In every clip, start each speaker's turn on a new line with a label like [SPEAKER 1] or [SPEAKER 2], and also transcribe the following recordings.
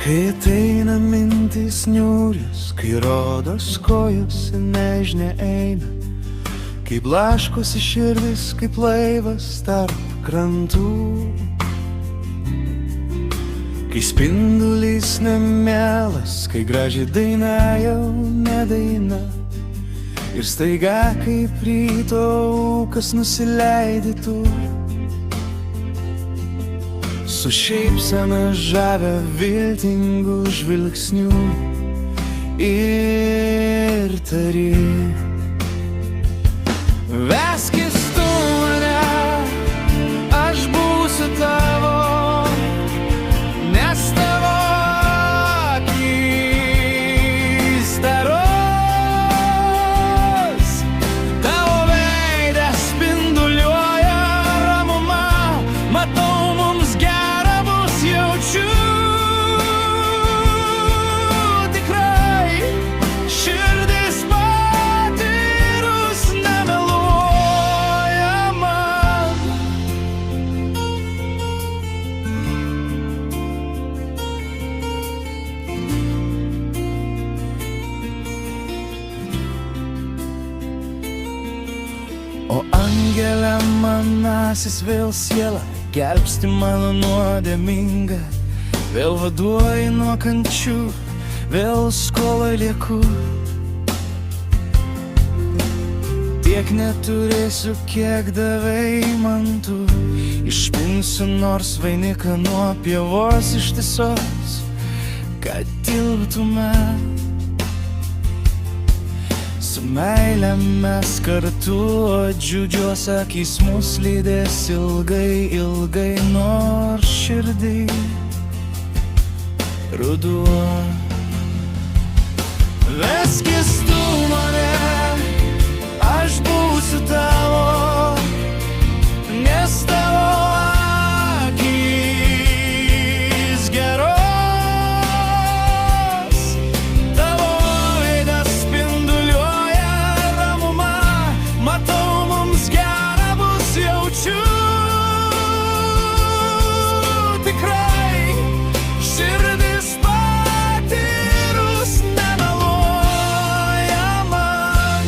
[SPEAKER 1] Kai ateina mintys niūrios, kai rodos kojos į nežinę eina, kai blaškosi širdis kaip laivas tarp krantų, kai spindulys nemielas, kai graži daina jau nedaina, ir staiga kaip ryto ūkas nusileidi tu, su šypsena žavia viltingų žvilgsnių ir tari: veskis tu mane, aš būsiu tavo, nes tavo akys taros, tavo veidas spinduliuoja ramuma, matau mums gera bus, jaučiu tikrai, širdis patyrus nemeluoja man. O angele manasis vėl siela, gelbsti mano nuodėmingą, vėl vaduoji nuo kančių, vėl skoloj lieku. Tiek neturėsiu, kiek davei man tu, išpinsiu nors vainiką nuo pievos ištisos, kad tilptume. Su meile mes kartu, o džiugos akys mus lydės ilgai, ilgai, nors širdį ruduo. Veskis tu mane, aš būsiu tavo, nes tavo akys geros, tavo veidas spinduliuoja ramuma, matau mums gera bus, jaučiu tikrai, širdis patyrus nemeluoja man.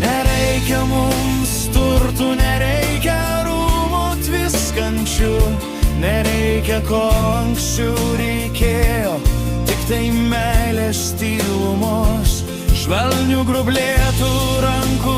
[SPEAKER 1] Nereikia mums turtų, nereikia rūmų tviskančių, nereikia ko anksčiau reikėjo, tik tai meilės tylumos, švelnių grublėtų rankų